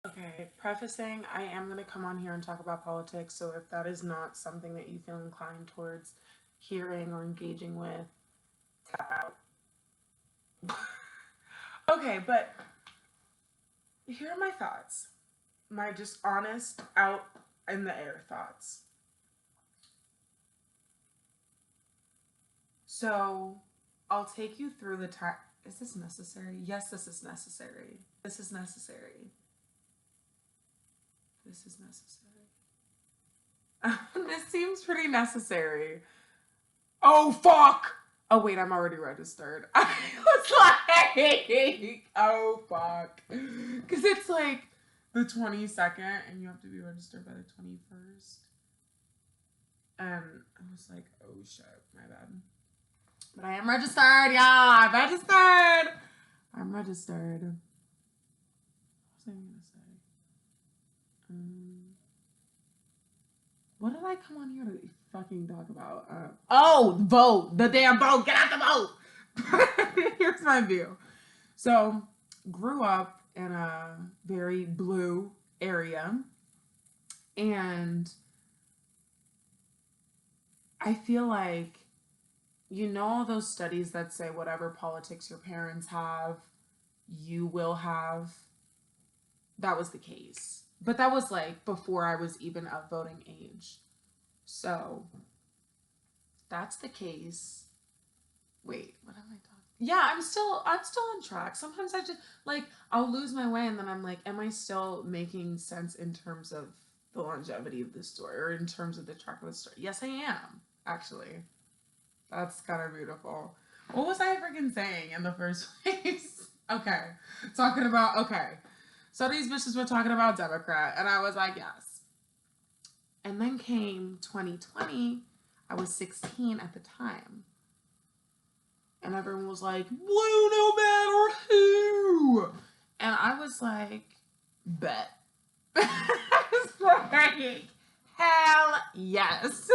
Okay, prefacing, I am going to come on here and talk about politics, so if that is not something that you feel inclined towards hearing or engaging with, tap out. Okay, but here are my thoughts. My just honest, out in the air thoughts. So, I'll take you through the time. Is this necessary? Yes, this is necessary. This is necessary. This is necessary. This seems pretty necessary. Oh, fuck! Oh, wait, I'm already registered. I was like, oh, fuck. Because it's like the 22nd, and you have to be registered by the 21st. And I was like, oh, shit, my bad. But I am registered, yeah, I'm registered. I'm registered. What was I going to say? What did I come on here to fucking talk about? Vote. The damn vote. Get out the vote. Here's my view. So, grew up in a very blue area. And I feel like, you know, all those studies that say whatever politics your parents have, you will have. That was the case. But that was like before I was even of voting age. So that's the case. Wait, what am I talking? Yeah, I'm still on track. Sometimes I just like I'll lose my way and then I'm like, am I still making sense in terms of the longevity of the story or in terms of the track of the story? Yes, I am, actually. That's kind of beautiful. What was I freaking saying in the first place? Okay. Talking about okay. So these bitches were talking about Democrat, and I was like, yes. And then came 2020. I was 16 at the time. And everyone was like, blue no matter who. And I was like, bet. I was like, hell yes.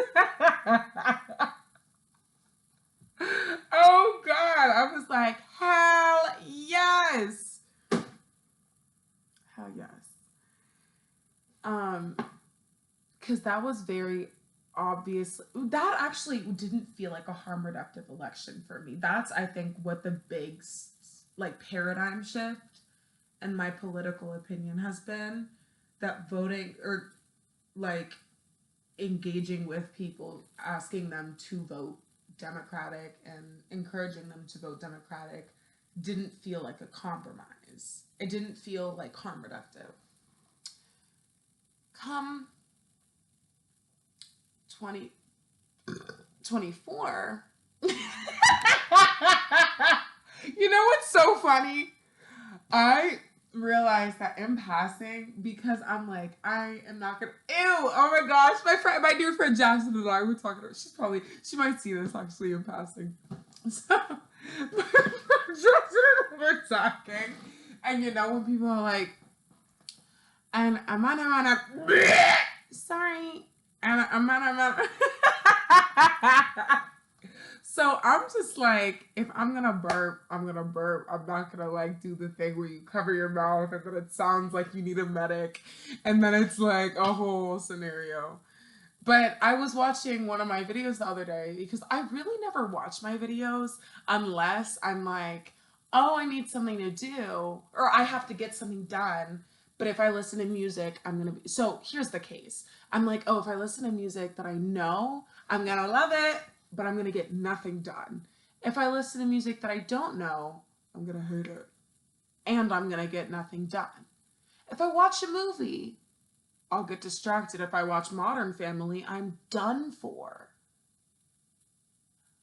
Oh God. I was like, hell yes. Hell yes. Because that was very obvious. That actually didn't feel like a harm reductive election for me. That's, I think, what the big like paradigm shift in my political opinion has been, that voting or like engaging with people, asking them to vote Democratic and encouraging them to vote Democratic didn't feel like a compromise. It didn't feel like harm reductive. Come 2024. You know what's so funny? I realized that in passing, because I'm like, I am not gonna. Ew! Oh my gosh, my dear friend Jackson and I were talking. She might see this actually in passing. So, Jackson and I were talking, and you know when people are like, and I'm on sorry, and I'm on. So I'm just like, if I'm gonna burp, I'm gonna burp. I'm not gonna like do the thing where you cover your mouth and then it sounds like you need a medic, and then it's like a whole scenario. But I was watching one of my videos the other day because I really never watch my videos unless I'm like, oh, I need something to do or I have to get something done. But if I listen to music, I'm going to be. So here's the case. I'm like, oh, if I listen to music that I know, I'm going to love it, but I'm going to get nothing done. If I listen to music that I don't know, I'm going to hate it and I'm going to get nothing done. If I watch a movie, I'll get distracted. If I watch Modern Family, I'm done for.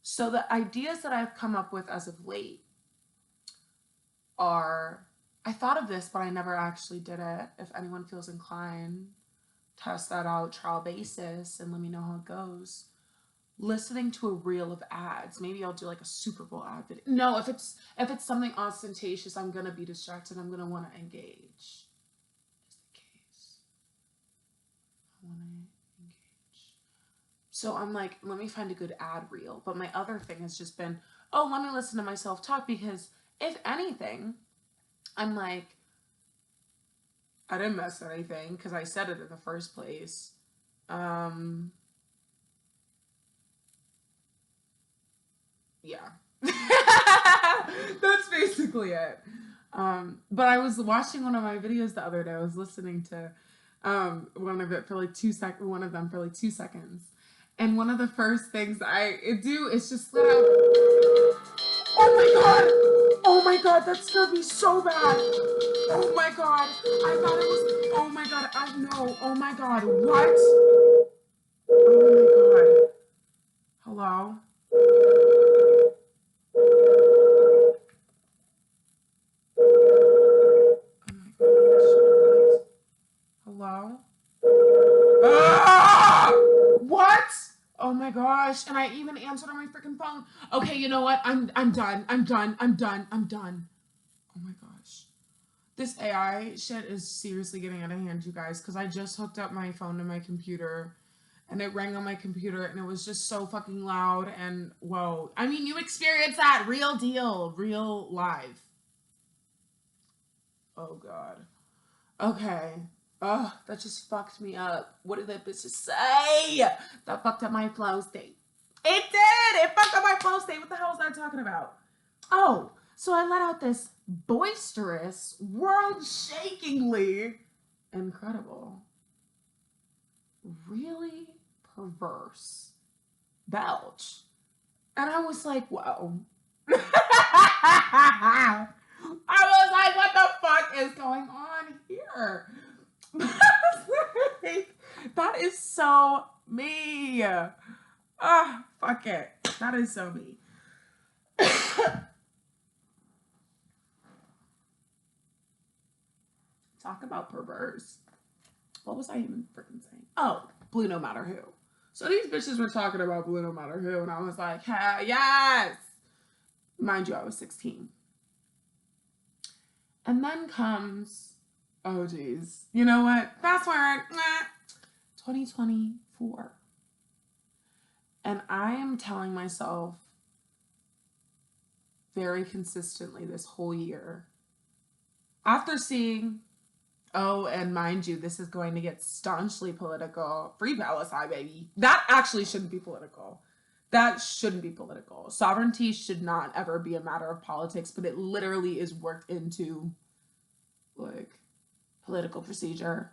So the ideas that I've come up with as of late are, I thought of this, but I never actually did it. If anyone feels inclined, test that out, trial basis, and let me know how it goes. Listening to a reel of ads. Maybe I'll do like a Super Bowl ad video. No, if it's something ostentatious, I'm gonna be distracted. I'm gonna want to engage. Want to engage. So I'm like, let me find a good ad reel. But my other thing has just been, oh, let me listen to myself talk because if anything, I'm like, I didn't miss anything because I said it in the first place. Yeah. That's basically it. But I was watching one of my videos the other day. I was listening to one of them for like 2 seconds. And one of the first things I do is just let out. Oh my god! Oh my god, that scared me so bad. Oh my god. I thought it was. Oh my god, I know. Oh my god, what? Oh my god. Hello? Hello? Ah! What? Oh my gosh. And I even answered on my freaking phone. Okay, you know what? I'm done. I'm done. I'm done. I'm done. Oh my gosh. This AI shit is seriously getting out of hand, you guys, because I just hooked up my phone to my computer and it rang on my computer and it was just so fucking loud and whoa. I mean, you experienced that. Real deal. Real live. Oh god. Okay. Oh, that just fucked me up. What did that bitch just say? That fucked up my flow state. It did! It fucked up my flow state. What the hell was I talking about? Oh, so I let out this boisterous, world-shakingly incredible, really perverse belch. And I was like, whoa. I was like, what the fuck is going on here? That is so me. Ah, fuck it. That is so me. Talk about perverse. What was I even freaking saying? Oh, blue no matter who. So these bitches were talking about blue no matter who, and I was like, hell yes. Mind you, I was 16. And then comes, oh geez, you know what? Fast forward, 2024. And I am telling myself very consistently this whole year, after seeing, oh, and mind you, this is going to get staunchly political. Free Palestine, baby. That actually shouldn't be political. That shouldn't be political. Sovereignty should not ever be a matter of politics, but it literally is worked into like political procedure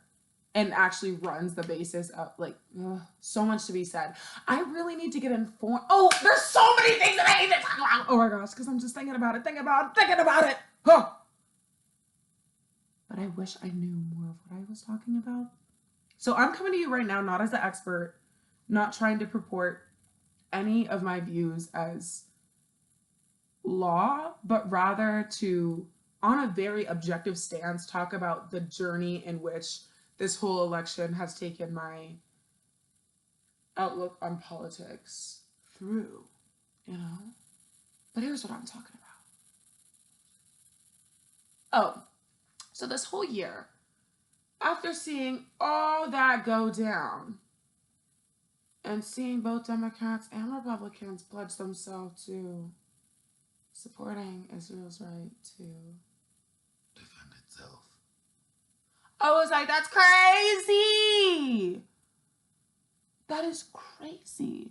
and actually runs the basis of like so much to be said. I really need to get informed. Oh, there's so many things that I need to talk about. Oh my gosh, because I'm just thinking about it. Huh. But I wish I knew more of what I was talking about. So I'm coming to you right now, not as an expert, not trying to purport any of my views as law, but rather to, on a very objective stance, talk about the journey in which this whole election has taken my outlook on politics through, you know? But here's what I'm talking about. Oh, so this whole year, after seeing all that go down and seeing both Democrats and Republicans pledge themselves to supporting Israel's right to defend itself, I was like, that's crazy. That is crazy.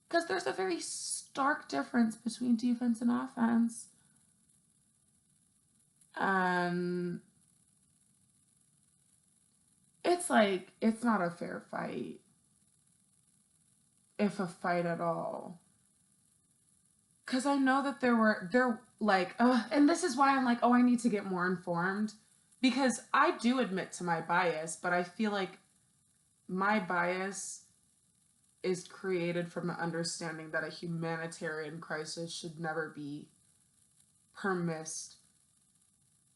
Because there's a very stark difference between defense and offense. It's like, it's not a fair fight. If a fight at all. Because I know that they're like, and this is why I'm like, oh, I need to get more informed. Because I do admit to my bias, but I feel like my bias is created from the understanding that a humanitarian crisis should never be permissed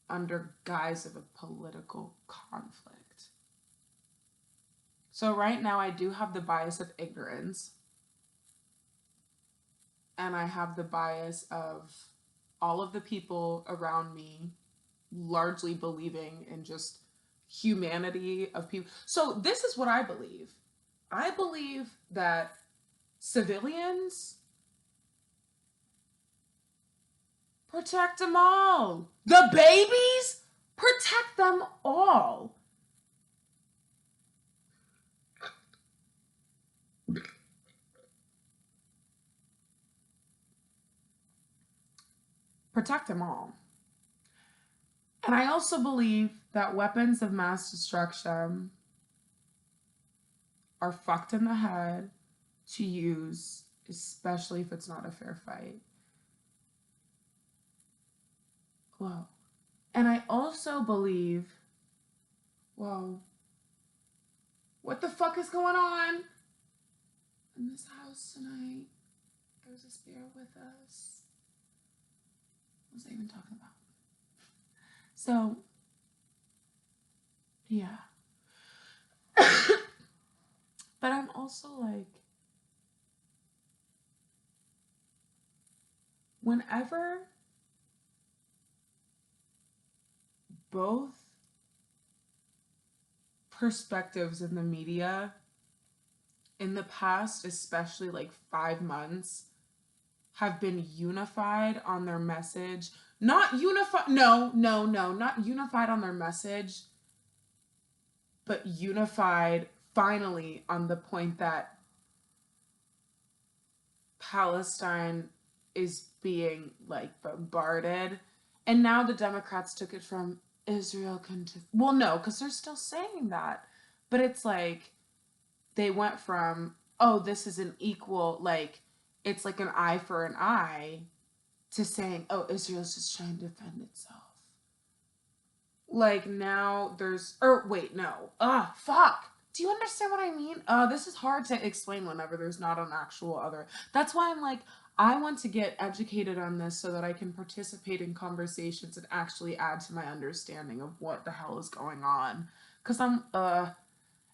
under guise of a political conflict. So right now I do have the bias of ignorance. And I have the bias of all of the people around me largely believing in just humanity of people. So this is what I believe. I believe that civilians Protect them all. The babies? Protect them all. Protect them all. And I also believe that weapons of mass destruction are fucked in the head to use, especially if it's not a fair fight. Whoa. And I also believe, whoa, what the fuck is going on in this house tonight? There's a spirit with us. What was I even talking about? So, yeah. But I'm also like, whenever both perspectives in the media in the past, especially like 5 months, have been unified on their message. Not unified, no, not unified on their message, but unified finally on the point that Palestine is being like bombarded. And now the Democrats took it from Israel can well, no, because they're still saying that. But it's like they went from, oh, this is an equal, like, it's like an eye for an eye, to saying, oh, Israel's just trying to defend itself. Like, now there's, or wait, no. Fuck. Do you understand what I mean? This is hard to explain whenever there's not an actual other. That's why I'm like, I want to get educated on this so that I can participate in conversations and actually add to my understanding of what the hell is going on. Because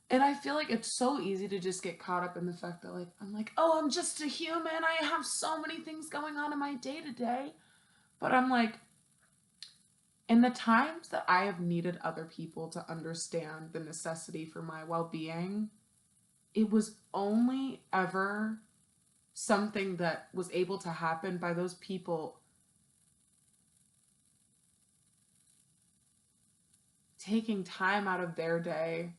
and I feel like it's so easy to just get caught up in the fact that, like, I'm like, oh, I'm just a human. I have so many things going on in my day-to-day. But I'm like, in the times that I have needed other people to understand the necessity for my well-being, it was only ever something that was able to happen by those people taking time out of their day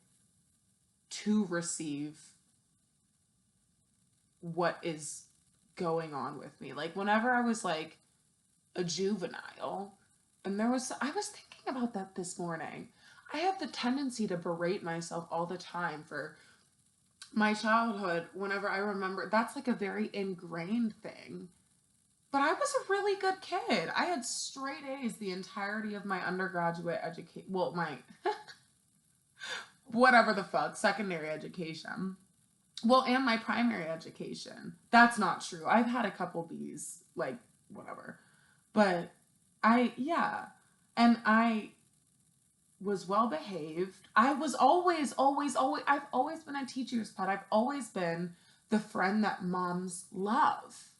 to receive what is going on with me. Like, whenever I was like a juvenile, and I was thinking about that this morning. I have the tendency to berate myself all the time for my childhood whenever I remember. That's like a very ingrained thing. But I was a really good kid. I had straight A's the entirety of my undergraduate education. Well, my whatever the fuck, secondary education. Well, and my primary education. That's not true. I've had a couple B's, like, whatever. But yeah. And I was well behaved. I was always, I've always been a teacher's pet. I've always been the friend that moms love.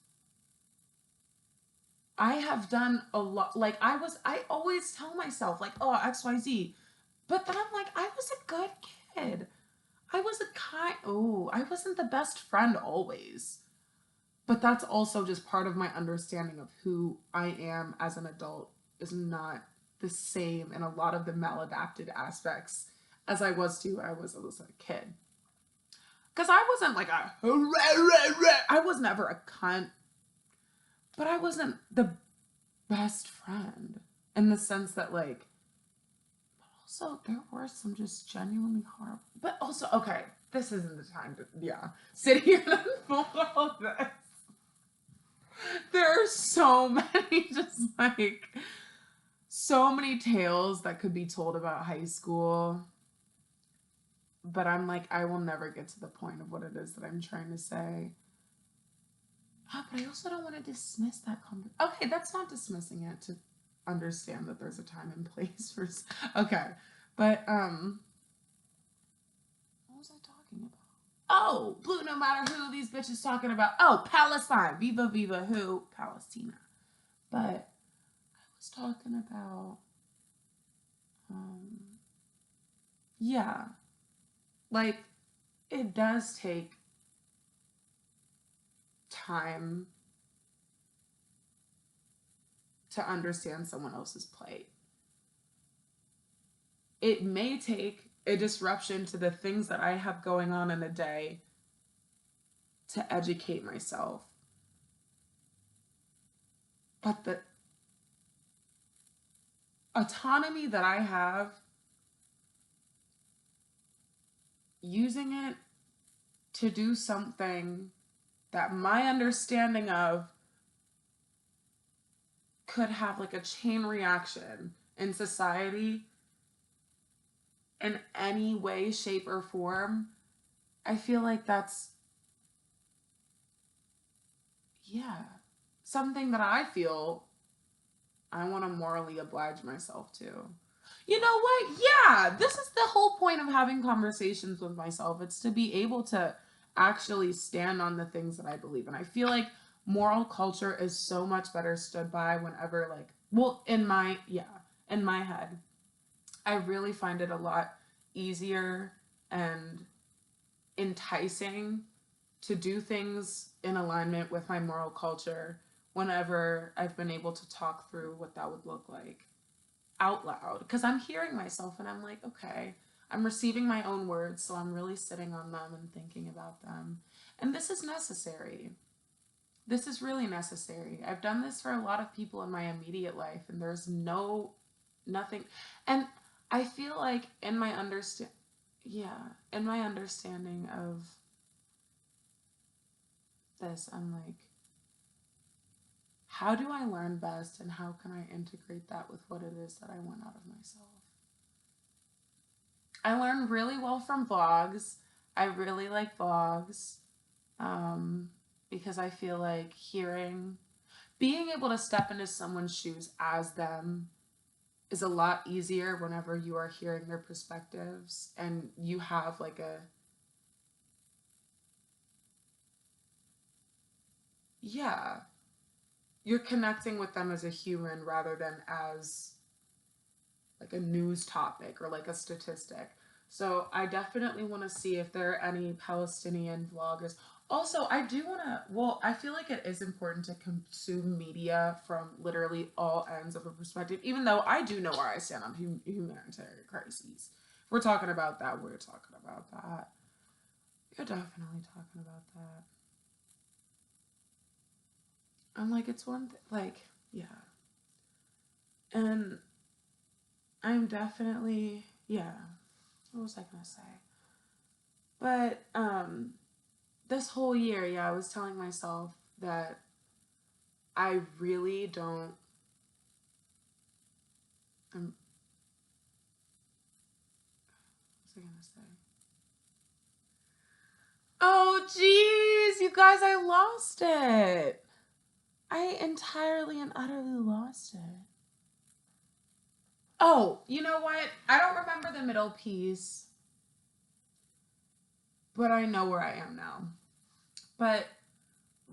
I have done a lot. Like, I always tell myself, like, oh, XYZ. But then I'm like, I was a good kid. I wasn't the best friend always. But that's also just part of my understanding of who I am as an adult is not the same in a lot of the maladapted aspects as I was a kid. Because I wasn't like I was never a cunt. But I wasn't the best friend in the sense that, like, also there were some just genuinely horrible. But also, okay, this isn't the time to, sit here and unfold all of this. There are so many, just like, so many tales that could be told about high school. But I'm like, I will never get to the point of what it is that I'm trying to say. But I also don't want to dismiss that conversation. Okay, that's not dismissing it, to understand that there's a time and place for. Okay, but what was I talking about? Oh, blue no matter who, these bitches talking about. Oh, Palestine, viva viva who, Palestina. But I was talking about, yeah, like, it does take time to understand someone else's plight. It may take a disruption to the things that I have going on in a day to educate myself. But the autonomy that I have, using it to do something that my understanding of could have like a chain reaction in society in any way, shape, or form, I feel like that's, yeah, something that I feel I want to morally oblige myself to. You know what? Yeah, this is the whole point of having conversations with myself. It's to be able to actually stand on the things that I believe in. I feel like moral culture is so much better stood by whenever, like, well, in my head, I really find it a lot easier and enticing to do things in alignment with my moral culture whenever I've been able to talk through what that would look like out loud. Because I'm hearing myself and I'm like, okay, I'm receiving my own words, so I'm really sitting on them and thinking about them. And this is necessary. This is really necessary. I've done this for a lot of people in my immediate life, and there's nothing. And I feel like in my understanding of this, I'm like, how do I learn best, and how can I integrate that with what it is that I want out of myself? I learn really well from vlogs. I really like vlogs because I feel like being able to step into someone's shoes as them is a lot easier whenever you are hearing their perspectives and you have like you're connecting with them as a human rather than as like a news topic or like a statistic. So I definitely want to see if there are any Palestinian vloggers. Also, I do want to, well, I feel like it is important to consume media from literally all ends of a perspective, even though I do know where I stand on humanitarian crises. If we're talking about that, we're talking about that. You're definitely talking about that. I'm like, it's one thing, like, yeah. And I'm definitely, yeah. What was I gonna say? But this whole year, yeah, I was telling myself that I really don't. What was I gonna say? Oh, geez, you guys, I lost it. I entirely and utterly lost it. Oh, you know what? I don't remember the middle piece, but I know where I am now. But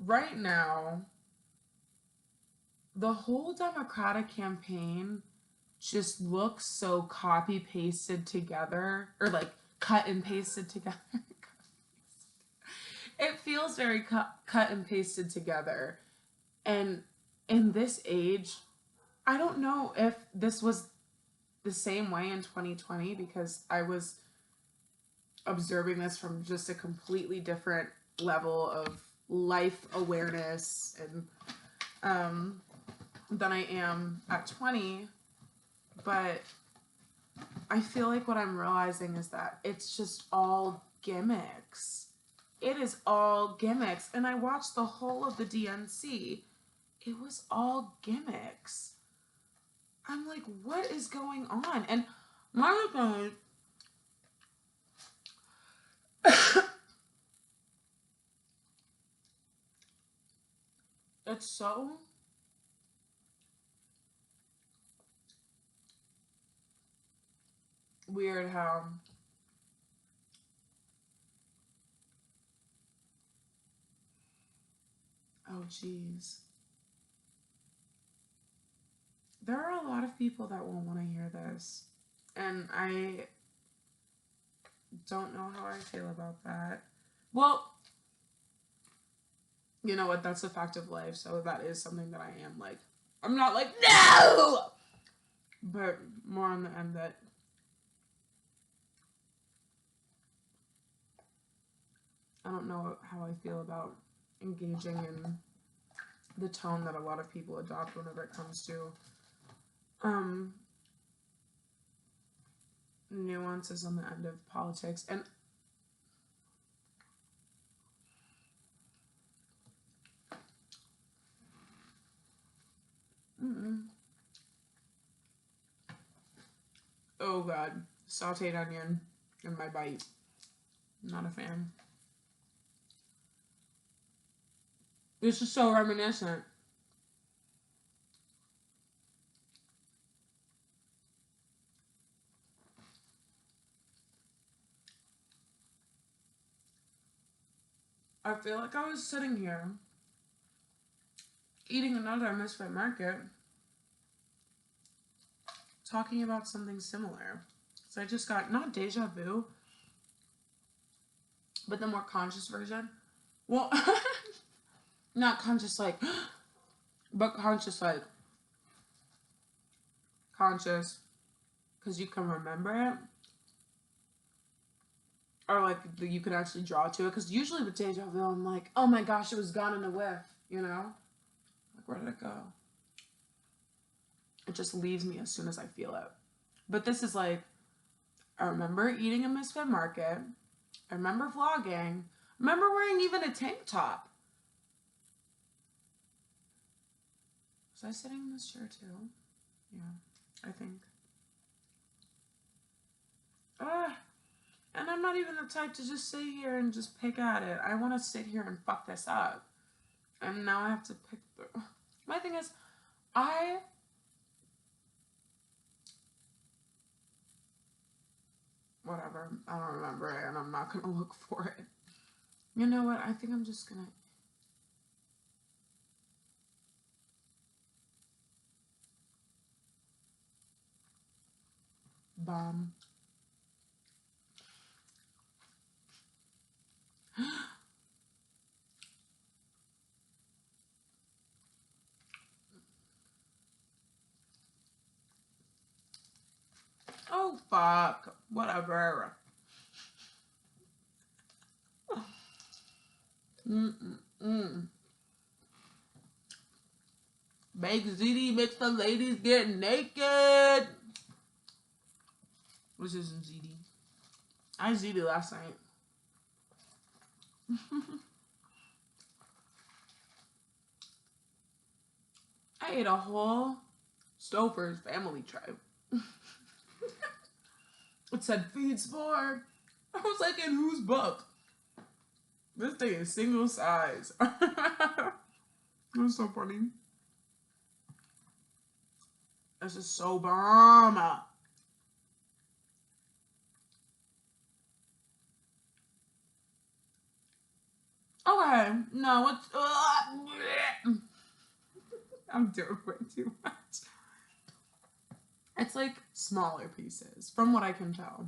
right now, the whole Democratic campaign just looks so copy pasted together, or like cut and pasted together. It feels very cut and pasted together. And in this age, I don't know if this was the same way in 2020 because I was observing this from just a completely different level of life awareness and than I am at 20. But I feel like what I'm realizing is that it's just all gimmicks. It is all gimmicks. And I watched the whole of the DNC. It was all gimmicks. I'm like, what is going on? And my God, it's so weird how oh geez. There are a lot of people that won't want to hear this. And I don't know how I feel about that. Well, you know what? That's a fact of life. So that is something that I am like I'm not like, no! But more on the end that I don't know how I feel about engaging in the tone that a lot of people adopt whenever it comes to nuances on the end of politics. And oh god, sauteed onion in my bite. Not a fan. This is so reminiscent. I feel like I was sitting here eating another Misfit Market talking about something similar. So I just got, not deja vu, but the more conscious version. Well, not conscious like, but conscious like, conscious because you can remember it. Or like you could actually draw to it. Because usually with deja vu, I'm like, oh my gosh, it was gone in a whiff, you know? Like, where did it go? It just leaves me as soon as I feel it. But this is like, I remember eating a Misfit Market. I remember vlogging. I remember wearing even a tank top. Was I sitting in this chair too? Yeah, I think. And I'm not even the type to just sit here and just pick at it. I want to sit here and fuck this up. And now I have to pick through. My thing is, whatever. I don't remember it and I'm not going to look for it. You know what? I think I'm just going to... bomb. Oh, fuck. Whatever. Make ZD makes the ladies get naked. This isn't ZD. I ZD last night. I ate a whole Stouffer's family tray. It said feeds for. I was like, in whose book? This thing is single size. That's so funny. This is so bomb. Okay, no, it's... I'm doing way too much. It's like smaller pieces, from what I can tell.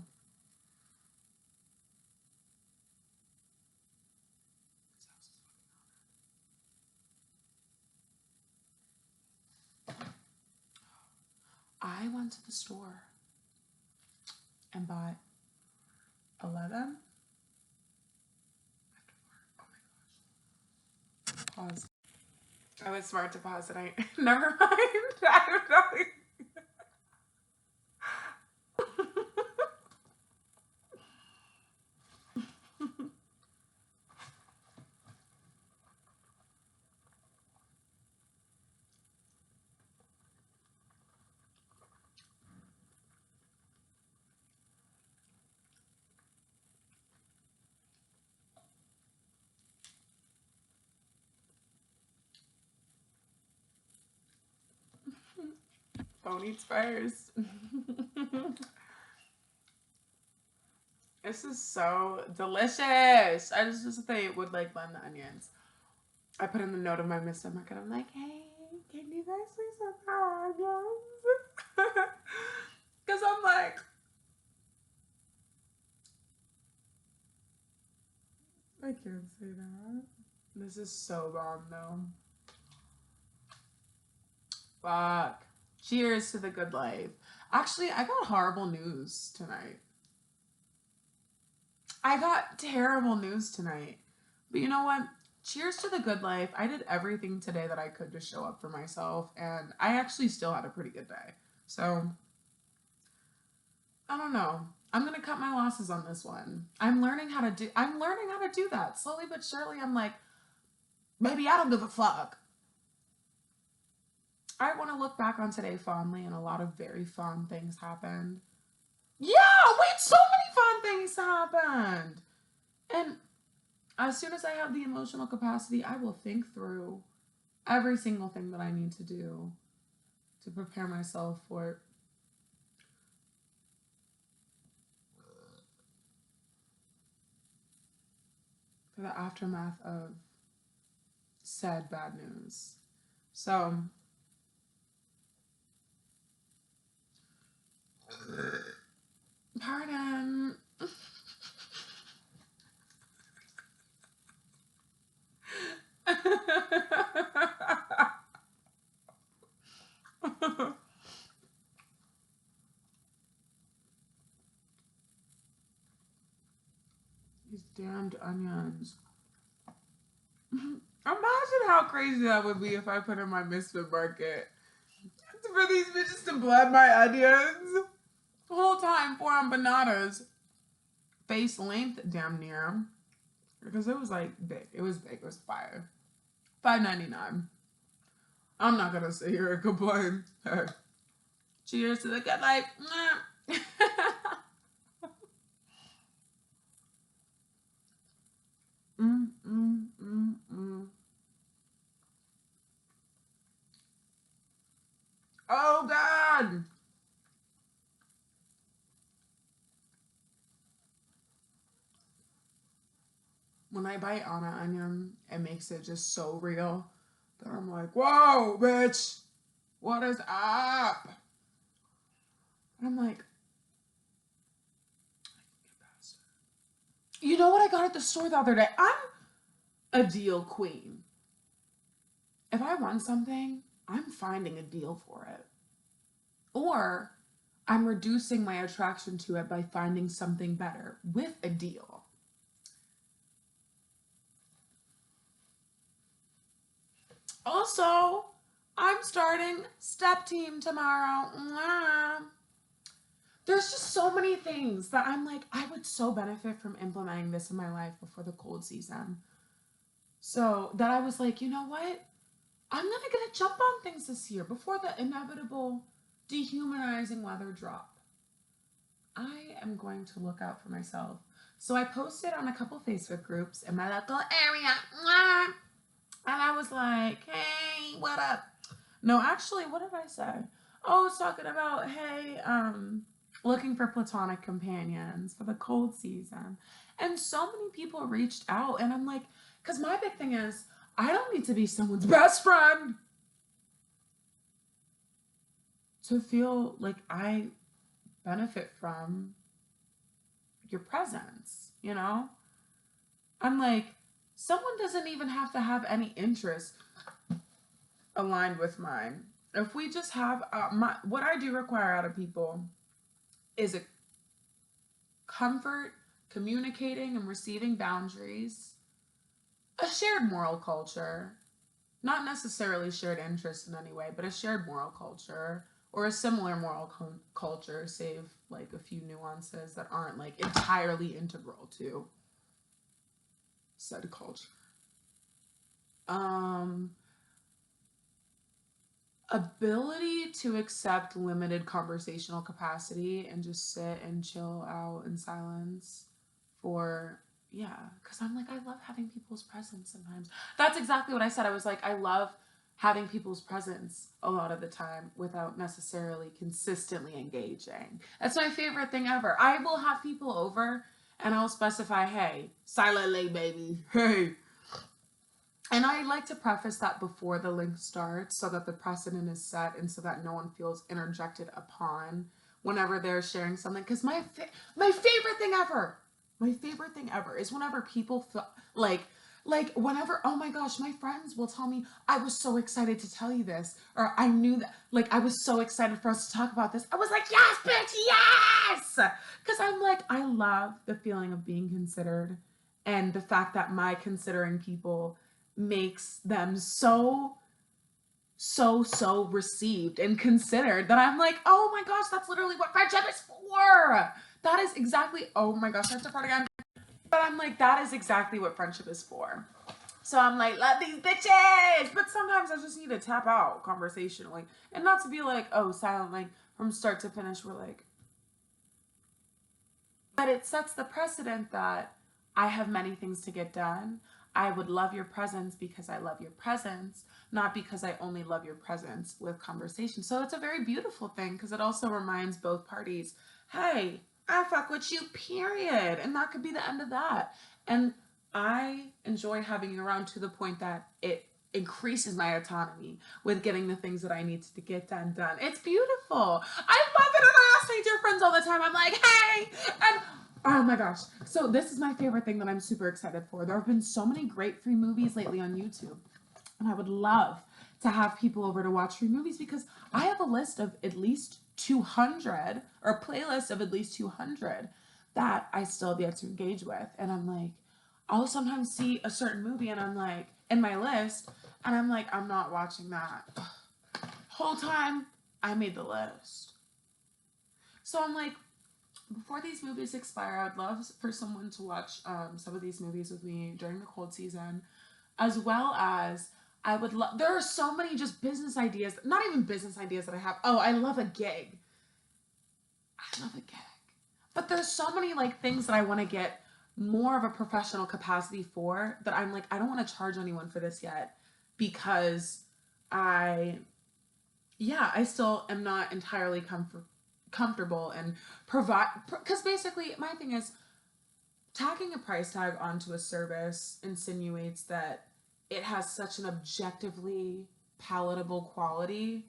I went to the store and bought 11. Pause. I was smart to pause it. Never mind. I don't know. Phone eats first. This is so delicious. I just wish they would like blend the onions. I put in the note of my Mr. Market. I'm like, hey, can you guys please send our onions? Because I'm like, I can't say that. This is so bomb though. Fuck. Cheers to the good life. Actually, I got horrible news tonight. I got terrible news tonight. But you know what? Cheers to the good life. I did everything today that I could to show up for myself, and I actually still had a pretty good day. So, I don't know. I'm gonna cut my losses on this one. I'm learning how to do that. Slowly but surely, I'm like, maybe I don't give a fuck. I want to look back on today fondly, and a lot of very fond things happened. Yeah, wait, so many fun things happened. And as soon as I have the emotional capacity, I will think through every single thing that I need to do to prepare myself for the aftermath of said bad news. So, pardon. These damned onions. Imagine how crazy that would be if I put in my Misfit market for these bitches to blend my onions. The whole time, 4 empanadas. Face length, damn near. Because it was like big. It was big. It was fire. $5.99. I'm not gonna sit here and complain. Hey. Cheers to the good life. Oh God. When I bite on an onion, it makes it just so real that I'm like, whoa, bitch, what is up? And I'm like, you know what I got at the store the other day? I'm a deal queen. If I want something, I'm finding a deal for it. Or I'm reducing my attraction to it by finding something better with a deal. Also, I'm starting step team tomorrow. There's just so many things that I'm like, I would so benefit from implementing this in my life before the cold season. So that I was like, you know what? I'm gonna jump on things this year before the inevitable dehumanizing weather drop. I am going to look out for myself. So I posted on a couple Facebook groups in my local area. And I was like, hey, what up? No, actually, what did I say? Oh, I was talking about, hey, looking for platonic companions for the cold season. And so many people reached out, and I'm like, because my big thing is, I don't need to be someone's best friend to feel like I benefit from your presence, you know? I'm like, someone doesn't even have to have any interest aligned with mine. If we just have, what I do require out of people is a comfort, communicating and receiving boundaries, a shared moral culture, not necessarily shared interest in any way, but a shared moral culture or a similar moral culture, save like a few nuances that aren't like entirely integral to said culture. Ability to accept limited conversational capacity and just sit and chill out in silence for, yeah, because I'm like, I love having people's presence sometimes. That's exactly what I said. I was like, I love having people's presence a lot of the time without necessarily consistently engaging. That's my favorite thing ever. I will have people over and I'll specify, hey, silently, baby, hey. And I like to preface that before the link starts so that the precedent is set and so that no one feels interjected upon whenever they're sharing something. Because my favorite thing ever is whenever people feel like Like whenever, oh my gosh, my friends will tell me, I was so excited to tell you this, or I knew that, like I was so excited for us to talk about this. I was like, yes, bitch, yes! Because I'm like, I love the feeling of being considered, and the fact that my considering people makes them so received and considered, that I'm like, oh my gosh, that's literally what friendship is for. That is exactly, oh my gosh, I have to fart again. But I'm like, that is exactly what friendship is for. So I'm like, love these bitches. But sometimes I just need to tap out conversationally. And not to be like, oh, silent, like from start to finish, we're like. But it sets the precedent that I have many things to get done. I would love your presence because I love your presence, not because I only love your presence with conversation. So it's a very beautiful thing, because it also reminds both parties, hey, I fuck with you, period. And that could be the end of that. And I enjoy having you around to the point that it increases my autonomy with getting the things that I need to get done. It's beautiful. I love it. And I ask my dear friends all the time, I'm like, hey, and oh my gosh. So this is my favorite thing that I'm super excited for. There have been so many great free movies lately on YouTube. And I would love to have people over to watch free movies, because I have a list of at least 200, or a playlist of at least 200 that I still have yet to engage with. And I'm like, I'll sometimes see a certain movie and I'm like, in my list, and I'm like, I'm not watching that. Whole time I made the list. So I'm like, before these movies expire, I'd love for someone to watch some of these movies with me during the cold season, as well as I would love, there are so many just business ideas, not even business ideas that I have. Oh, I love a gig. I love a gig. But there's so many like things that I want to get more of a professional capacity for, that I'm like, I don't want to charge anyone for this yet, because I still am not entirely comfortable and provide, because basically my thing is, tacking a price tag onto a service insinuates that it has such an objectively palatable quality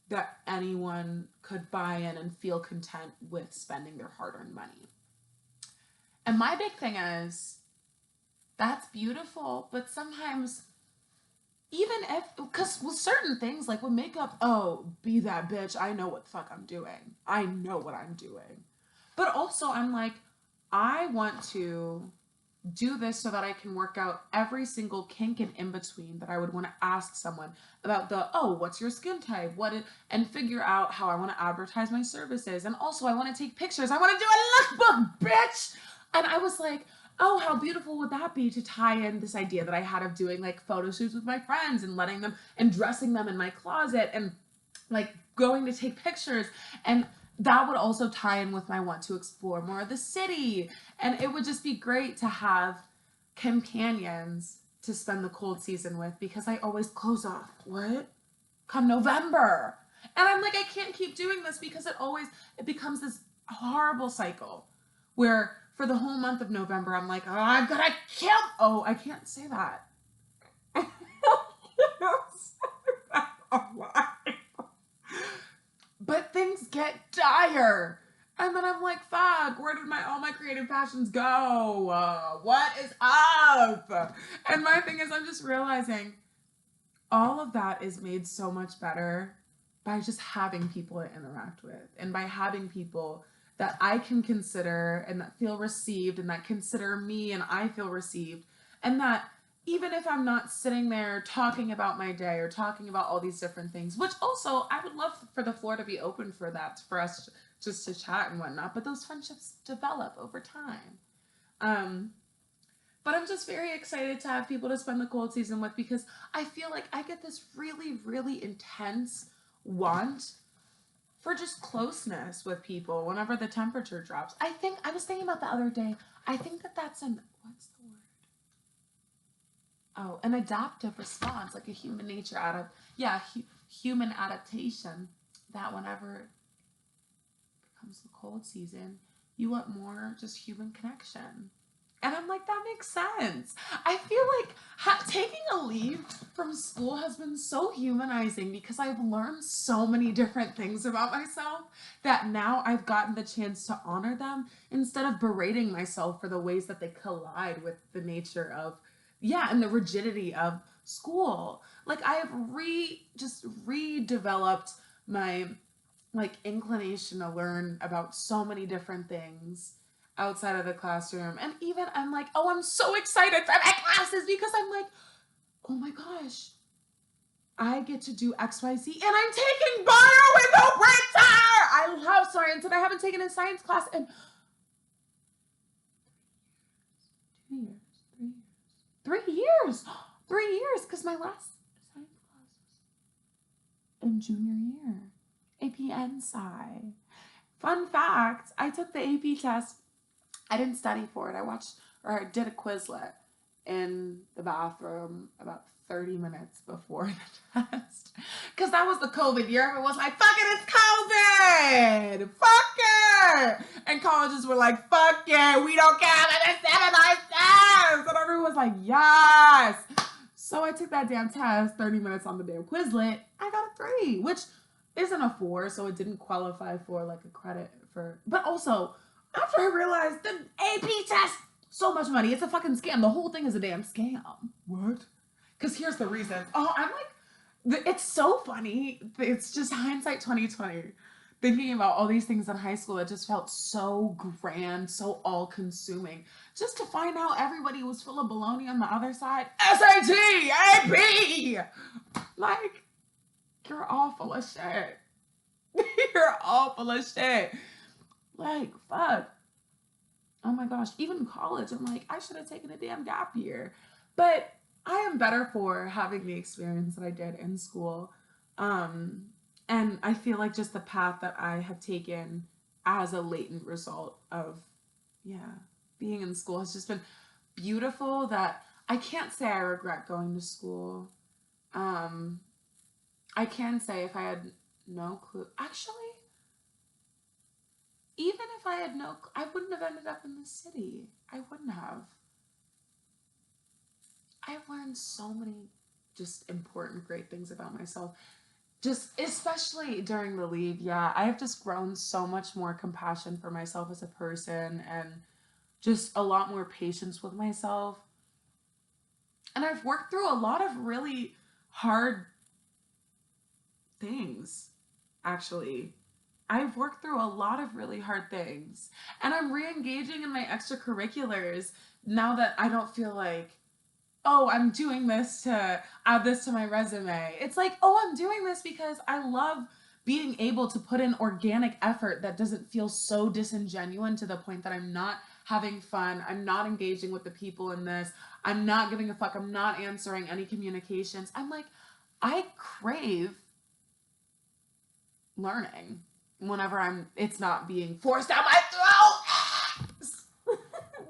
that anyone could buy in and feel content with spending their hard-earned money. And my big thing is, that's beautiful, but sometimes, even if, because with certain things, like with makeup, oh, be that bitch, I know what the fuck I'm doing. I know what I'm doing. But also, I'm like, I want to do this so that I can work out every single kink and in between that I would want to ask someone about, the, oh, what's your skin type? And figure out how I want to advertise my services. And also, I want to take pictures. I want to do a lookbook, bitch. And I was like, oh, how beautiful would that be to tie in this idea that I had of doing like photo shoots with my friends and letting them and dressing them in my closet and like going to take pictures. And that would also tie in with my want to explore more of the city. And it would just be great to have companions to spend the cold season with, because I always close off. What? Come November. And I'm like, I can't keep doing this, because it becomes this horrible cycle where for the whole month of November, I'm like, oh, I've got to kill. Oh, I can't say that. I can't say that. But things get dire. And then I'm like, fuck, where did all my creative passions go? What is up? And my thing is, I'm just realizing all of that is made so much better by just having people to interact with, and by having people that I can consider and that feel received, and that consider me and I feel received. And that even if I'm not sitting there talking about my day or talking about all these different things, which also I would love for the floor to be open for that, for us just to chat and whatnot, but those friendships develop over time. But I'm just very excited to have people to spend the cold season with, because I feel like I get this really, really intense want for just closeness with people whenever the temperature drops. I was thinking about the other day, I think that that's what's the word? Oh, an adaptive response, like a human nature human adaptation, that whenever it becomes the cold season, you want more just human connection. And I'm like, that makes sense. I feel like taking a leave from school has been so humanizing because I've learned so many different things about myself that now I've gotten the chance to honor them instead of berating myself for the ways that they collide with the nature of, yeah, and the rigidity of school. Like I have just redeveloped my like inclination to learn about so many different things outside of the classroom. And even I'm like, oh, I'm so excited for my classes because I'm like, oh my gosh, I get to do XYZ and I'm taking bio with no printer. I love science and I haven't taken a science class in 2 years, 3 years, 3 years, because my last science class was in junior year, AP and Sci. Fun fact, I took the AP test. I didn't study for it. I watched or I did a Quizlet in the bathroom about 30 minutes before the test. Because that was the COVID year. Everyone was like, fuck it, it's COVID. Fuck it. And colleges were like, fuck it, we don't care about the standardized test. And everyone was like, yes. So I took that damn test, 30 minutes on the damn Quizlet. I got a 3, which isn't a 4, so it didn't qualify for like a credit for, but also after I realized the AP test, so much money, it's a fucking scam. The whole thing is a damn scam. What? Because here's the reason. Oh, I'm like, it's so funny. It's just hindsight 2020. Thinking about all these things in high school, it just felt so grand, so all-consuming. Just to find out everybody was full of baloney on the other side. SAT, AP! Like, you're all full of shit. You're all full of shit. Like, fuck. Oh my gosh. Even in college, I'm like, I should have taken a damn gap year. But I am better for having the experience that I did in school. And I feel like just the path that I have taken as a latent result of, yeah, being in school has just been beautiful that I can't say I regret going to school. I can say if I had no clue, actually, even if I had I wouldn't have ended up in the city. I wouldn't have. I've learned so many just important, great things about myself. Just especially during the leave, yeah, I have just grown so much more compassion for myself as a person and just a lot more patience with myself. And I've worked through a lot of really hard things, actually. I've worked through a lot of really hard things. And I'm re-engaging in my extracurriculars now that I don't feel like, oh, I'm doing this to add this to my resume. It's like, oh, I'm doing this because I love being able to put in organic effort that doesn't feel so disingenuous to the point that I'm not having fun. I'm not engaging with the people in this. I'm not giving a fuck. I'm not answering any communications. I'm like, I crave learning whenever it's not being forced down my throat.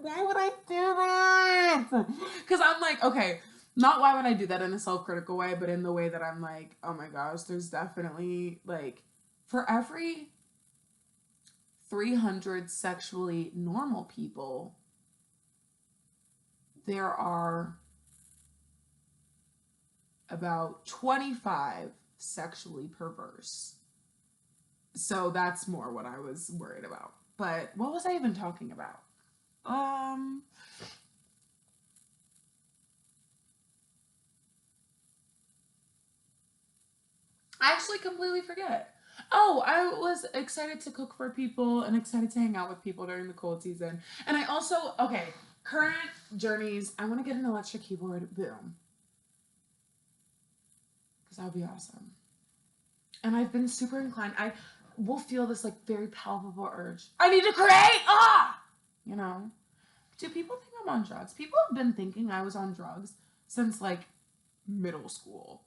Why would I do that? Because I'm like, okay, not why would I do that in a self-critical way, but in the way that I'm like, oh my gosh, there's definitely like, for every 300 sexually normal people, there are about 25 sexually perverse. So that's more what I was worried about. But what was I even talking about? I actually completely forget. Oh, I was excited to cook for people and excited to hang out with people during the cold season. And I also, okay, current journeys, I want to get an electric keyboard. Boom. Because that would be awesome. And I've been super inclined. I will feel this like very palpable urge. I need to create! You know? Do people think I'm on drugs? People have been thinking I was on drugs since like middle school,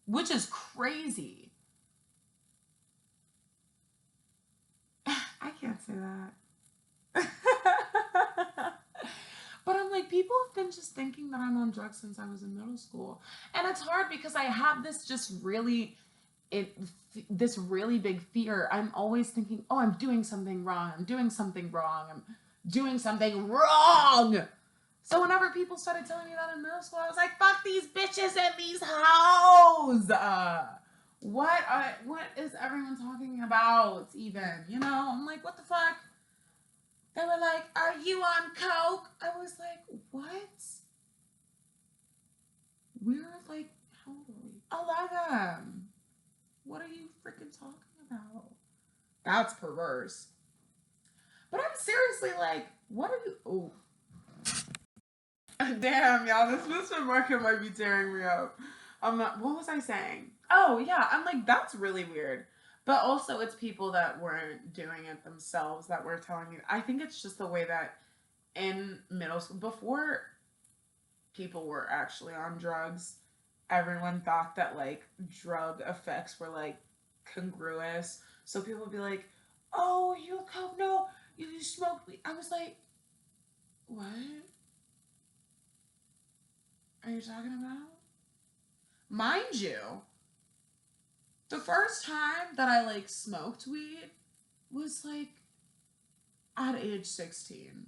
which is crazy. I can't say that. But I'm like, people have been just thinking that I'm on drugs since I was in middle school. And it's hard because I have this just really, this really big fear. I'm always thinking, oh, I'm doing something wrong. I'm doing something wrong. doing something wrong. So whenever people started telling me that in middle school, I was like, fuck these bitches and these hoes. What is everyone talking about even? You know, I'm like, what the fuck? They were like, are you on coke? I was like, what? We're like, how old are we? 11. What are you freaking talking about? That's perverse. But I'm seriously like, what are you? Oh. Damn, y'all, this Mr. Market might be tearing me up. What was I saying? Oh, yeah, I'm like, that's really weird. But also, it's people that weren't doing it themselves that were telling me. I think it's just the way that in middle school, before people were actually on drugs, everyone thought that like drug effects were like congruous. So people would be like, oh, you coke? No, you smoked weed. I was like, what are you talking about? Mind you, the first time that I like smoked weed was like at age 16.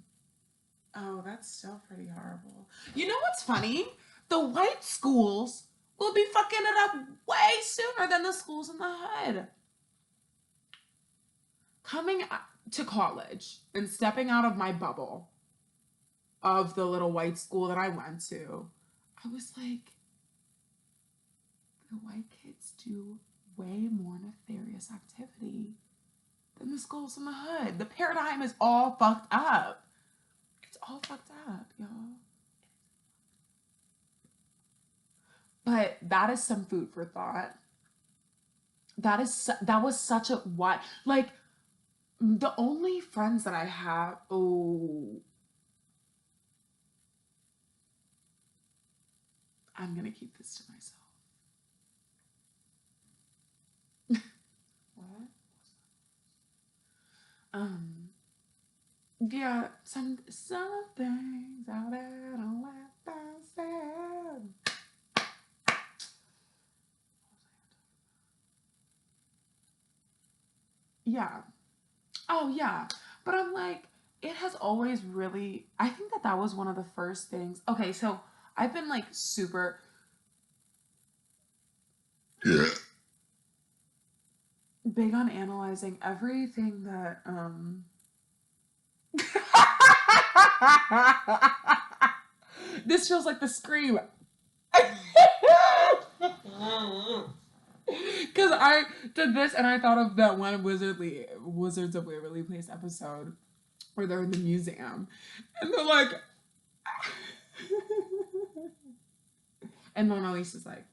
Oh, that's still pretty horrible. You know what's funny? The white schools will be fucking it up way sooner than the schools in the hood. Coming to college and stepping out of my bubble of the little white school that I went to, I was like, the white kids do way more nefarious activity than the schools in the hood. The paradigm is all fucked up. It's all fucked up, y'all. But that is some food for thought. That was such a what, like, the only friends that I have. Oh, I'm gonna keep this to myself. What? Yeah, some things out there don't let us stand. Yeah. Oh, yeah. But I'm like, it has always really, I think that that was one of the first things. Okay, so I've been like super big on analyzing everything that, this feels like the scream. Because I did this and I thought of that one Wizards of Waverly Place episode where they're in the museum and they're like, and Mona Lisa's like,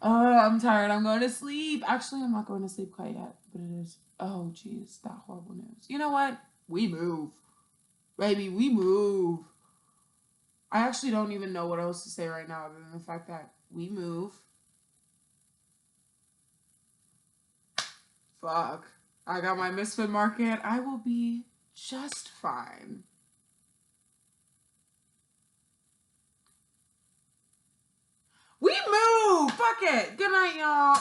oh, I'm tired. I'm going to sleep. Actually, I'm not going to sleep quite yet, but it is. Oh, geez, that horrible news. You know what? We move. Baby, we move. I actually don't even know what else to say right now other than the fact that we move. Fuck. I got my Misfit Market. I will be just fine. We move. Fuck it. Good night, y'all.